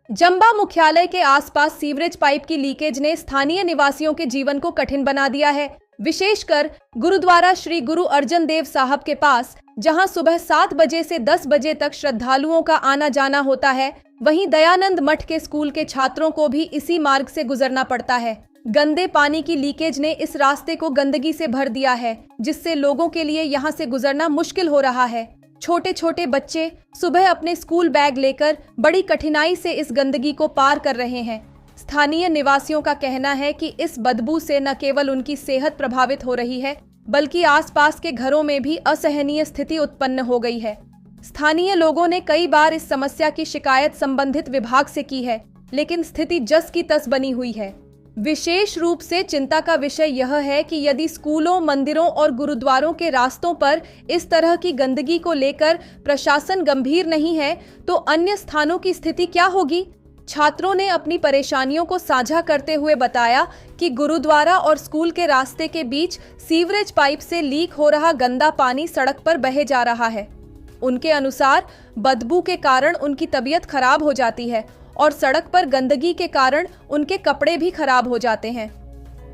जंबा मुख्यालय के आसपास सीवरेज पाइप की लीकेज ने स्थानीय निवासियों के जीवन को कठिन बना दिया है। विशेषकर गुरुद्वारा श्री गुरु अर्जन देव साहब के पास, जहां सुबह 7 बजे से 10 बजे तक श्रद्धालुओं का आना जाना होता है, वहीं दयानंद मठ के स्कूल के छात्रों को भी इसी मार्ग से गुजरना पड़ता है। गंदे पानी की लीकेज ने इस रास्ते को गंदगी से भर दिया है, जिससे लोगों के लिए यहां से गुजरना मुश्किल हो रहा है। छोटे छोटे बच्चे सुबह अपने स्कूल बैग लेकर बड़ी कठिनाई से इस गंदगी को पार कर रहे हैं। स्थानीय निवासियों का कहना है कि इस बदबू से न केवल उनकी सेहत प्रभावित हो रही है, बल्कि आसपास के घरों में भी असहनीय स्थिति उत्पन्न हो गई है। स्थानीय लोगों ने कई बार इस समस्या की शिकायत संबंधित विभाग से की है, लेकिन स्थिति जस की तस बनी हुई है। विशेष रूप से चिंता का विषय यह है कि यदि स्कूलों, मंदिरों और गुरुद्वारों के रास्तों पर इस तरह की गंदगी को लेकर प्रशासन गंभीर नहीं है, तो अन्य स्थानों की स्थिति क्या होगी? छात्रों ने अपनी परेशानियों को साझा करते हुए बताया कि गुरुद्वारा और स्कूल के रास्ते के बीच सीवरेज पाइप से लीक हो रहा गंदा पानी सड़क पर बहे जा रहा है। उनके अनुसार बदबू के कारण उनकी तबीयत खराब हो जाती है और सड़क पर गंदगी के कारण उनके कपड़े भी खराब हो जाते हैं।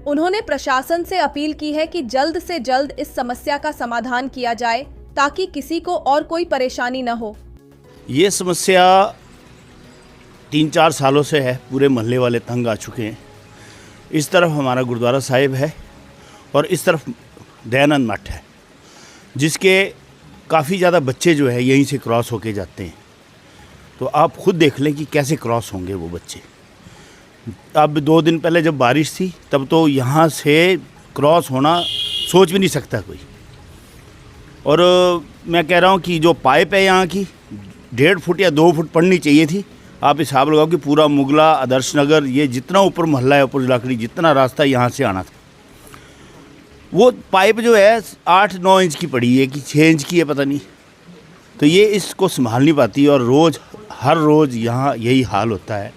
उन्होंने प्रशासन से अपील की है कि जल्द से जल्द इस समस्या का समाधान किया जाए, ताकि किसी को और कोई परेशानी न हो। ये समस्या 3-4 सालों से है, पूरे मोहल्ले वाले तंग आ चुके हैं। इस तरफ हमारा गुरुद्वारा साहिब है और इस तरफ दयानंद मठ है, जिसके काफ़ी ज़्यादा बच्चे जो है यहीं से क्रॉस होके जाते हैं। तो आप खुद देख लें कि कैसे क्रॉस होंगे वो बच्चे। अब 2 दिन पहले जब बारिश थी, तब तो यहाँ से क्रॉस होना सोच भी नहीं सकता कोई। और मैं कह रहा हूँ कि जो पाइप है यहाँ की 1.5 फुट या 2 फुट पड़नी चाहिए थी। आप हिसाब लगाओ कि पूरा मुगला, आदर्श नगर, ये जितना ऊपर मोहल्ला है, ऊपर लाकड़ी, जितना रास्ता यहाँ से आना था, वो पाइप जो है 8-9 इंच की पड़ी है कि 6 इंच की है, पता नहीं। तो ये इसको संभाल नहीं पाती और हर रोज़ यहाँ यही हाल होता है।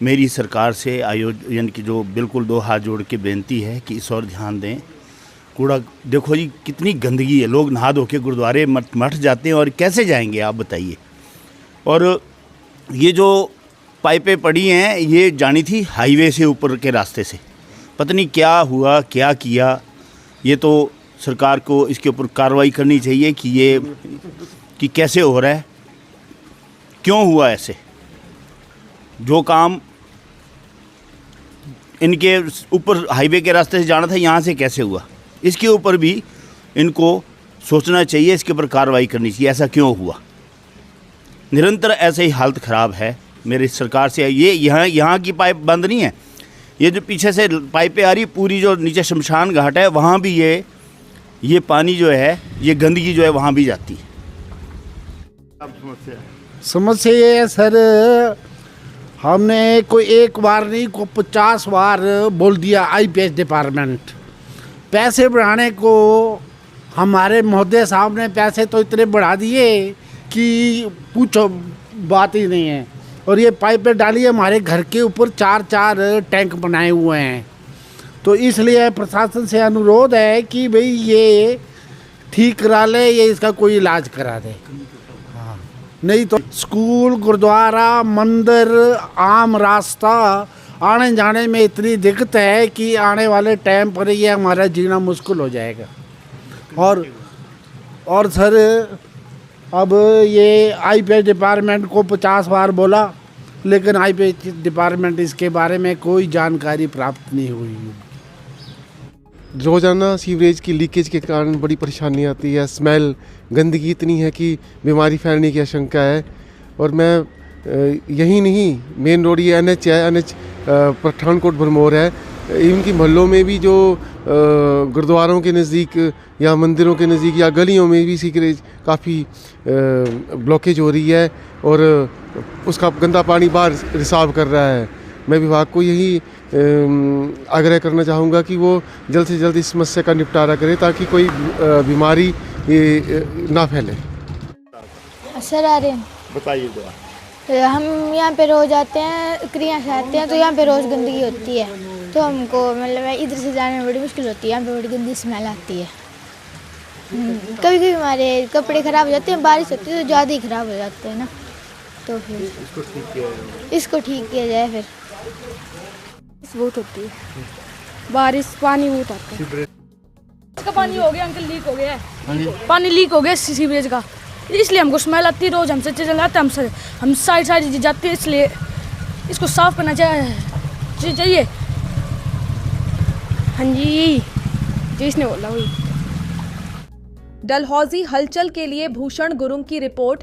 मेरी सरकार से आयोजन की जो बिल्कुल 2 हाथ जोड़ के बेनती है कि इस और ध्यान दें। कूड़ा देखो जी, कितनी गंदगी है। लोग नहा धो के गुरुद्वारे मठ जाते हैं और कैसे जाएंगे आप बताइए। और ये जो पाइपें पड़ी हैं, ये जानी थी हाईवे से ऊपर के रास्ते से। पता नहीं क्या हुआ, क्या किया। ये तो सरकार को इसके ऊपर कार्रवाई करनी चाहिए कि कैसे हो रहा है, क्यों हुआ ऐसे। जो काम इनके ऊपर हाईवे के रास्ते से जाना था, यहाँ से कैसे हुआ, इसके ऊपर भी इनको सोचना चाहिए, इसके ऊपर कार्रवाई करनी चाहिए। ऐसा क्यों हुआ? निरंतर ऐसे ही हालत ख़राब है मेरी सरकार से। ये यहाँ की पाइप बंद नहीं है, ये जो पीछे से पाइपें आ रही, पूरी जो नीचे शमशान घाट है, वहाँ भी ये पानी जो है, ये गंदगी जो है वहाँ भी जाती है। समस्या ये है सर, हमने कोई एक बार नहीं, को 50 बार बोल दिया आईपीएस डिपार्टमेंट। पैसे बढ़ाने को हमारे महोदय साहब ने पैसे तो इतने बढ़ा दिए कि पूछो बात ही नहीं है। और ये पाइपें डाली है, हमारे घर के ऊपर 4-4 टैंक बनाए हुए हैं। तो इसलिए प्रशासन से अनुरोध है कि भाई ये ठीक करा ले, ये इसका कोई इलाज करा दे। हाँ, नहीं तो स्कूल, गुरुद्वारा, मंदिर, आम रास्ता आने जाने में इतनी दिक्कत है कि आने वाले टाइम पर ये हमारा जीना मुश्किल हो जाएगा। और सर, अब ये आईपीएस डिपार्टमेंट को 50 बार बोला, लेकिन आईपीएस डिपार्टमेंट इसके बारे में कोई जानकारी प्राप्त नहीं हुई। रोज़ाना सीवरेज की लीकेज के कारण बड़ी परेशानी आती है। स्मेल, गंदगी इतनी है कि बीमारी फैलने की आशंका है। और मैं यही नहीं, मेन रोड ये NH है, NH पठानकोट भरमौर है, इनकी मोहल्लों में भी जो गुरुद्वारों के नज़दीक या मंदिरों के नज़दीक या गलियों में भी सीवरेज काफ़ी ब्लॉकेज हो रही है और उसका गंदा पानी बाहर रिसाव कर रहा है। मैं विभाग को यही आग्रह करना चाहूँगा कि वो जल्द से जल्द इस समस्या का निपटारा करे, ताकि कोई बीमारी ना फैले। सर आ रहे हैं, बताइए। हम यहाँ पे रोज़ आते हैं, क्रिया से आते हैं, तो यहाँ पे रोज़ गंदगी होती है। तो हमको मतलब इधर से जाने में बड़ी मुश्किल होती है। यहाँ पे बड़ी गंदी स्मेल आती है। कभी कभी हमारे कपड़े ख़राब हो जाते हैं, बारिश होती है तो ज़्यादा ही ख़राब हो जाते हैं ना। तो फिर इसको ठीक किया इसको ठीक किया जाए। जाए फिर। बहुत होती है, बारिश पानी बहुत आता है। इसका पानी हो गया अंकल, लीक हो गया है, पानी लीक हो गया सीवरेज का, इसलिए हमको स्मेल आती है। रोज हमसे चलाते हम साइड जाते हैं, इसलिए इसको साफ करना चाहिए। हाँ जी, जिसने बोला वही। डलहौजी हलचल के लिए भूषण गुरुंग की रिपोर्ट।